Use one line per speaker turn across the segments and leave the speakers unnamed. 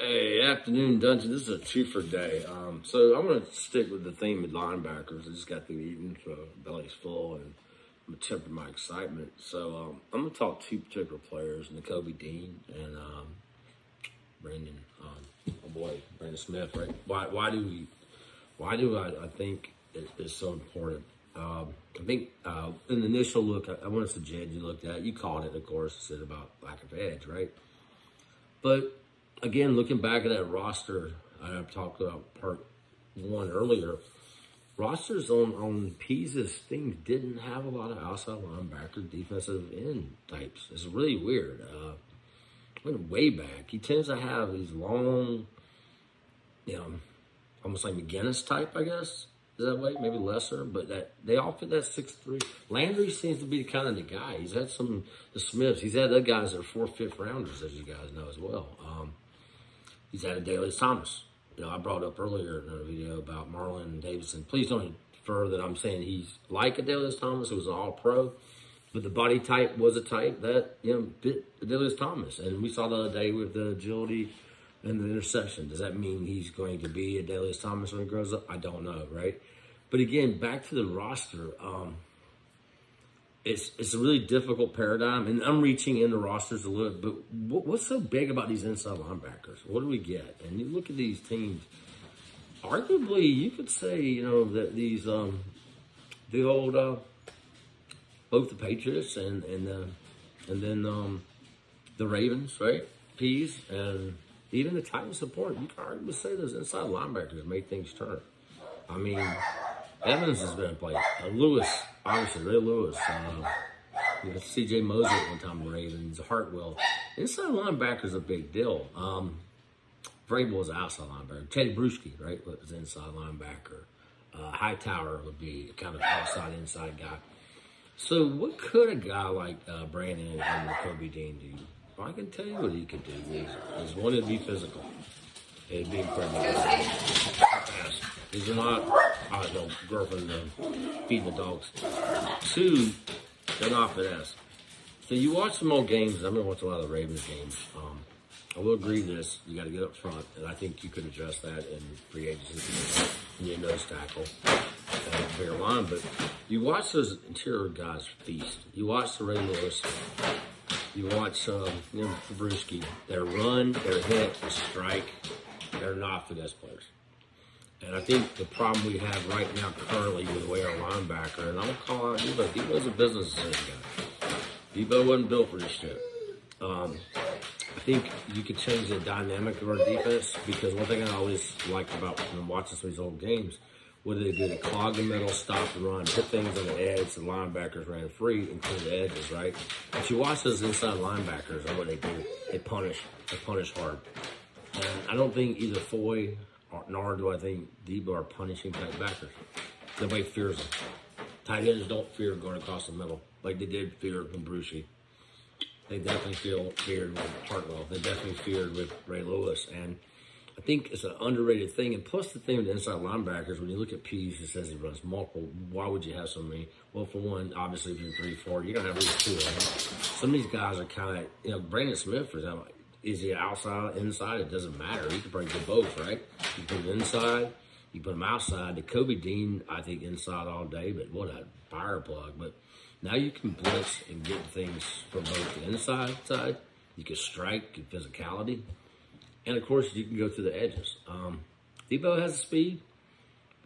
Hey, afternoon dungeon. This is a two-for day. So I'm going to stick with the theme of linebackers. I just got through eating, so belly's full, and I'm going to temper my excitement. So I'm going to talk two particular players, Nakobe Dean and Brandon. Brandon Smith. Right? Why do I think it's so important? I think in the initial look, I want to suggest you looked at. You called it, of course, said about lack of edge, right? But again, looking back at that roster, I've talked about part one earlier. Rosters on Pease's things didn't have a lot of outside linebacker, defensive end types. It's really weird. Went way back. He tends to have these long, almost like McGinnis type, I guess. Is that way? Maybe lesser, but that they all fit that 6'3". Landry seems to be kind of the guy. He's had the Smiths. He's had other guys that are 4th, 5th rounders, as you guys know as well. He's had a Adalius Thomas. I brought up earlier in a video about Marlon Davidson. Please don't infer that I'm saying he's like Adalius Thomas, who was an all-pro, but the body type was a type that, fit Adalius Thomas. And we saw the other day with the agility and the interception. Does that mean he's going to be Adalius Thomas when he grows up? I don't know, right? But again, back to the roster, it's a really difficult paradigm, and I'm reaching into rosters a little. But what's so big about these inside linebackers? What do we get? And you look at these teams. Arguably, you could say that these the old both the Patriots and then the Ravens, right? Pease and even the Titans support. You can arguably say those inside linebackers made things turn. I mean, Evans has been played. Lewis, obviously, Ray Lewis. C.J. Mosley at one time, the Ravens. Hartwell. Inside linebacker is a big deal. Vrabel is an outside linebacker. Teddy Bruschi, right, was an inside linebacker. Hightower would be kind of outside-inside guy. So what could a guy like Brandon and Nakobe Dean do? Well, I can tell you what he could do. Is one, it'd be physical. It'd be incredible. Fast. These are not, girlfriend feeding the dogs. Two, they're not finesse. So you watch some old games. I've been watching a lot of the Ravens games. I will agree to this. You got to get up front, and I think you could address that in free agency in your nose tackle. Bigger line, but you watch those interior guys feast. You watch the Ray Lewis. You watch, Bruschi. Their run, their hit, their strike. They're not finesse players. And I think the problem we have right now currently with the way our linebacker, and I'm going to call out Debo. Debo's a business decision guy. Debo wasn't built for this shit. I think you could change the dynamic of our defense, because one thing I always like about watching some of these old games, what did they do? They clog the middle, stop the run, put things on the edge. The linebackers ran free and clear the edges, right? But you watch those inside linebackers and what they do. They punish. They punish hard. And I don't think either Foy nor do I think Debo are punishing tight backers. Nobody fears them. Tight ends don't fear going across the middle like they did fear with Bruschi. They definitely feared with Hartwell. They definitely feared with Ray Lewis. And I think it's an underrated thing. And plus the thing with the inside linebackers, when you look at Pease, it says he runs multiple. Why would you have so many? Well, for one, obviously if you're 3-4, you're going to have at least 2 of them. Some of these guys are kind of, Brandon Smith, for example, is he outside, inside? It doesn't matter. You can probably do both, right? You put him inside, you put him outside. Nakobe Dean, I think, inside all day, but what a fire plug. But now you can blitz and get things from both the inside side. You can strike, get physicality. And, of course, you can go through the edges. Debo has the speed.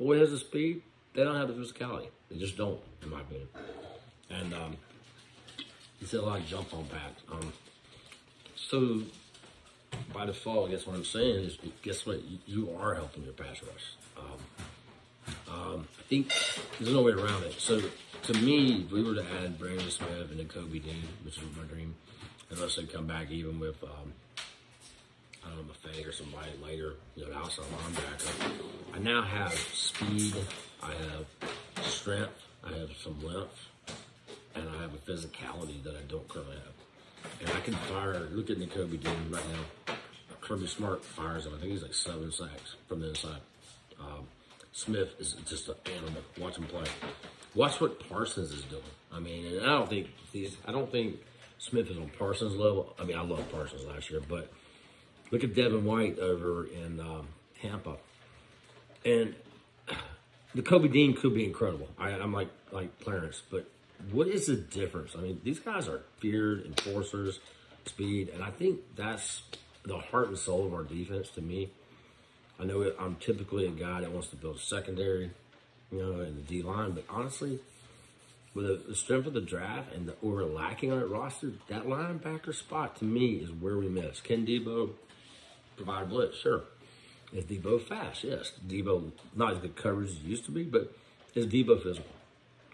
Boy has the speed. They don't have the physicality. They just don't, in my opinion. And he's a lot of jump on packs. So, by default, I guess what I'm saying is, guess what? You are helping your pass rush. I think there's no way around it. So, to me, if we were to add Brandon Smith and Nakobe Dean, which is my dream, unless they come back even with, I don't know, Buffet or somebody later, outside linebacker, I now have speed, I have strength, I have some length, and I have a physicality that I don't currently have. And I can fire, look at Nakobe Dean right now. Kirby Smart fires him. I think he's like 7 sacks from the inside. Smith is just an animal. Watch him play. Watch what Parsons is doing. I mean, and I don't think Smith is on Parsons' level. I mean, I love Parsons last year, but Look at Devin White over in Tampa. And the Kobe Dean could be incredible. I'm like Clarence, but what is the difference? I mean, these guys are feared enforcers, speed, and I think that's the heart and soul of our defense to me. I know I'm typically a guy that wants to build a secondary, you know, and the D line, but honestly, with the strength of the draft and what we're lacking on that roster, that linebacker spot to me is where we miss. Can Debo provide a blitz? Sure. Is Debo fast? Yes. Debo, not as good coverage as he used to be, but is Debo physical?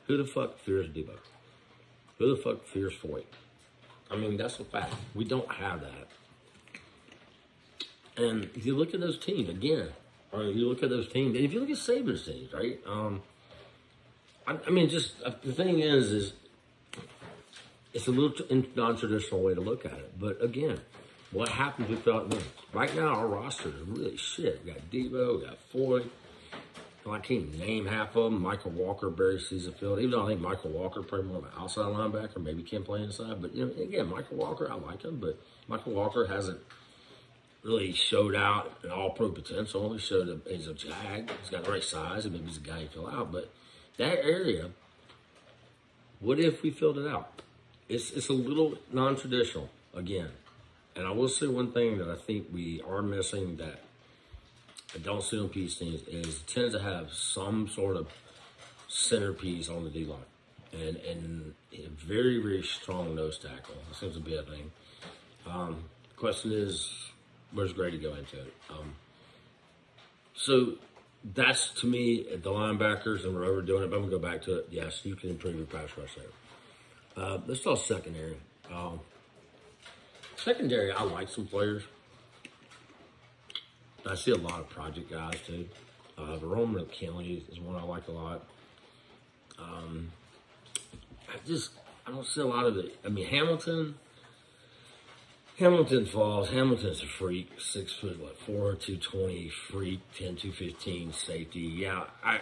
Who the fuck fears Debo? Who the fuck fears Foyt? I mean, that's a fact. We don't have that. And if you look at those teams, again, or you look at those teams, and if you look at Saban's teams, right? I mean, just the thing is it's a little non-traditional way to look at it. But again, what happens without wins? Right now, our roster is really shit. We got Debo, we got Foyt. Well, I can't name half of them. Michael Walker barely sees the field. Even though I think Michael Walker probably more of an outside linebacker, maybe can play inside. But you know, again, Michael Walker, I like him, but Michael Walker hasn't really showed out an all-pro potential. He showed that he's a jag. He's got the right size, and maybe he's a guy you fill out. But that area, what if we filled it out? It's a little non-traditional again. And I will say one thing that I think we are missing that I don't see on Pete's teams is it tends to have some sort of centerpiece on the D-line. And a very, very strong nose tackle. That seems to be a thing. The question is, where's Grady go into it? So that's, to me, the linebackers, and we're overdoing it, but I'm going to go back to it. Yes, you can improve your pass rush there. Let's talk secondary. Secondary, I like some players. I see a lot of project guys, too. Jerome McKinley is one I like a lot. I don't see a lot of it. I mean, Hamilton falls. Hamilton's a freak. 6 foot, 4, 220, freak, 10, 215, safety. Yeah, I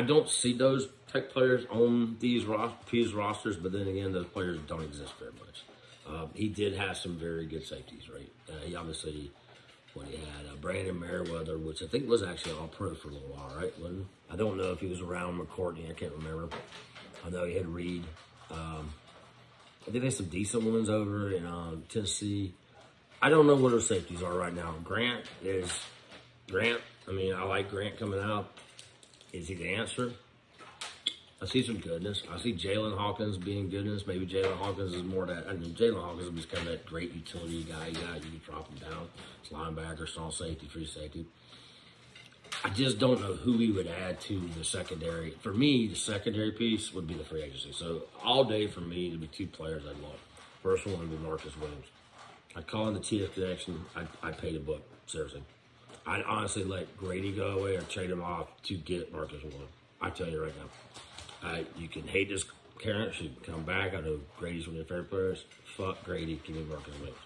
don't see those type players on these rosters, but then again, those players don't exist very much. He did have some very good safeties, right? He obviously, when he had Brandon Merriweather, which I think was actually all pro for a little while, right? I don't know if he was around McCourtney. I can't remember. I know he had Reed. I think there's some decent ones over in Tennessee. I don't know what our safeties are right now. Grant. I mean, I like Grant coming out. Is he the answer? I see some goodness. I see Jalen Hawkins being goodness. Maybe Jalen Hawkins is more that. I mean, Jalen Hawkins is kind of that great utility guy. You can drop him down. It's linebacker, strong safety, free safety. I just don't know who we would add to the secondary. For me, the secondary piece would be the free agency. So all day for me, there'd be 2 players I'd love. First one would be Marcus Williams. I'd call in the TF connection. I'd pay the book, seriously. I'd honestly let Grady go away or trade him off to get Marcus Williams. I tell you right now. You can hate this Karen. She can come back. I know Grady's one of your favorite players. Fuck Grady. Give me Marcus Williams.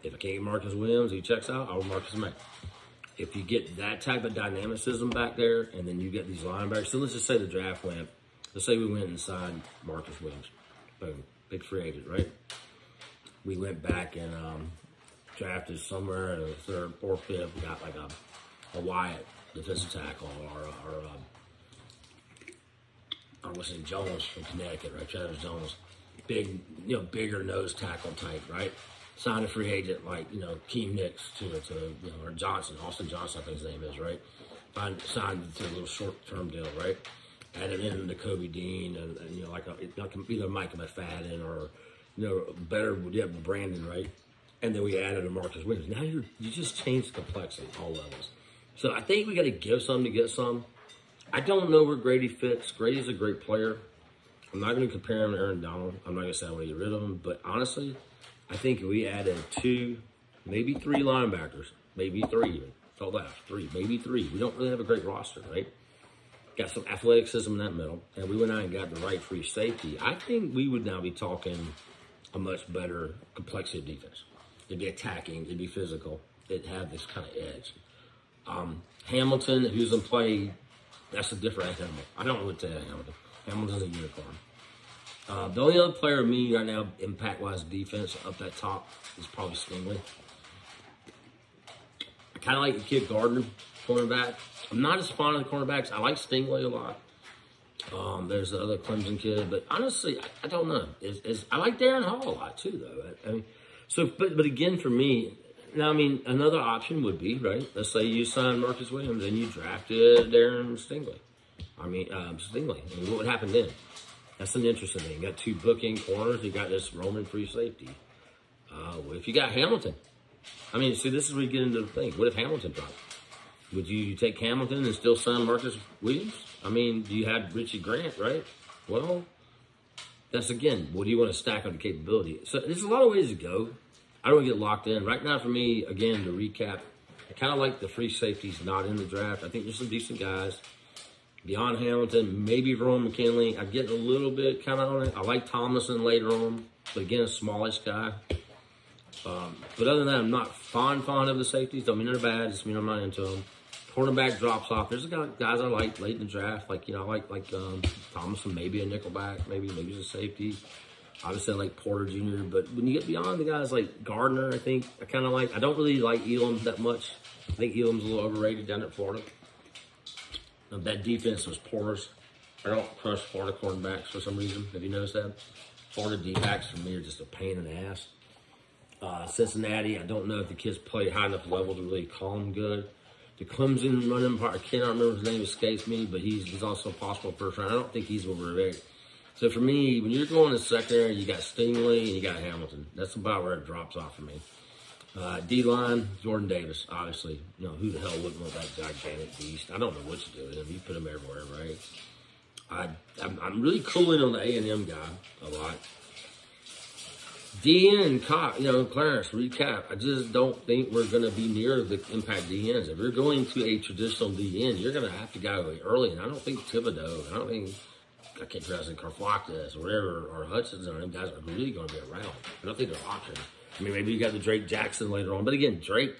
If I can't get Marcus Williams, he checks out, I'll Marcus May. If you get that type of dynamicism back there, and then you get these linebackers, so let's just say the draft went, let's say we went and signed Marcus Williams. Boom. Big free agent, right? We went back and drafted somewhere in the 3rd, 4th, 5th. We got like a Wyatt, defensive tackle, or what's it, Jones from Connecticut, right? Travis Jones. Bigger nose tackle type, right? Signed a free agent like, Keem Nicks to or Johnson, Austin Johnson, I think his name is, right? Signed to a little short-term deal, right? Added in the Kobe Dean and like either Micah McFadden or, better, Brandon, right? And then we added a Marcus Williams. Now you just changed the complexity at all levels. So I think we got to give some to get some. I don't know where Grady fits. Grady's a great player. I'm not going to compare him to Aaron Donald. I'm not going to say I want to get rid of him. But honestly, I think if we added 2, maybe 3 linebackers, maybe 3 even. Felt that, 3, maybe 3. We don't really have a great roster, right? Got some athleticism in that middle. And we went out and got the right free safety. I think we would now be talking a much better complexity of defense. It'd be attacking. It'd be physical. It'd have this kind of edge. Hamilton, if he was in play, that's a different animal. I don't know what to tell Hamilton. Hamilton's a unicorn. The only other player of me right now, impact-wise defense, up that top, is probably Stingley. kind of like the kid Gardner, cornerback. I'm not as fond of the cornerbacks. I like Stingley a lot. There's the other Clemson kid, but honestly, I don't know. I like Darren Hall a lot too, though. I mean, so but again, for me, now I mean, another option would be right. Let's say you sign Marcus Williams and you drafted Darren Stingley. Stingley. I mean, what would happen then? That's an interesting thing. You got 2 booking corners. You got this Roman free safety. What if you got Hamilton? I mean, see, this is where you get into the thing. What if Hamilton dropped? Would you take Hamilton and still sign Marcus Williams? I mean, you had Richie Grant, right? Well, that's, again, what do you want to stack on the capability? So there's a lot of ways to go. I don't want to get locked in. Right now, for me, again, to recap, I kind of like the free safeties not in the draft. I think there's some decent guys. Beyond Hamilton, maybe Ron McKinley. I'm getting a little bit kind of on it. I like Tomlinson later on, but again, a smallish guy. But other than that, I'm not fond of the safeties. Don't mean they're bad. Just mean I'm not into them. Cornerback drops off. There's guys I like late in the draft. Like, you know, I like Tomlinson, maybe a nickelback, maybe he's a safety. Obviously, I like Porter Jr., but when you get beyond the guys like Gardner, I think I kind of like. I don't really like Elam that much. I think Elam's a little overrated down at Florida. That defense was porous. I don't trust Florida cornerbacks for some reason. Have you noticed that? Florida D-backs for me are just a pain in the ass. Cincinnati, I don't know if the kids play high enough level to really call them good. The Clemson running part, I cannot remember his name, escapes me, but he's also a possible first round. I don't think he's overrated. So for me, when you're going to secondary, you got Stingley and you got Hamilton. That's about where it drops off for me. D-line, Jordan Davis, obviously. You know, who the hell wouldn't want that gigantic beast? I don't know what you do with him. You put him everywhere, right? I'm really cooling on the A&M guy a lot. DN and Clarence, recap. I just don't think we're going to be near the impact DNs. If you're going to a traditional DN, you're going to have to go early. And I don't think Thibodeau, I can't pronounce it, Karflakis or whatever, or Hutchinson, them guys are really going to be around. I don't think they're options. I mean, maybe you got the Drake Jackson later on. But again, Drake,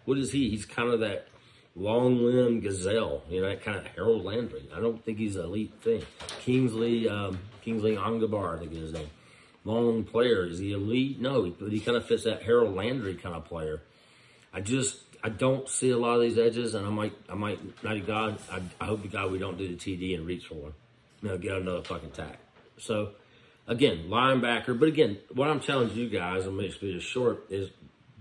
what is he? He's kind of that long-limbed gazelle, you know, that kind of Harold Landry. I don't think he's an elite thing. Kingsley Ongabar, I think is his name. Long player. Is he elite? No, but he kind of fits that Harold Landry kind of player. I don't see a lot of these edges, and I might, not God, I hope to God we don't do the TD and reach for one. You know, get another fucking tack. So, again, linebacker. But again, what I'm challenging you guys, I'm going to be short, is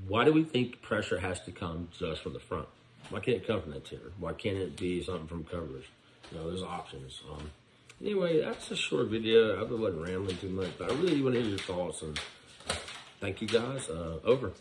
why do we think pressure has to come just from the front? Why can't it come from that tier? Why can't it be something from coverage? You know, there's options. Anyway, that's a short video. I wasn't rambling too much, but I really want to hear your thoughts. And thank you guys. Over.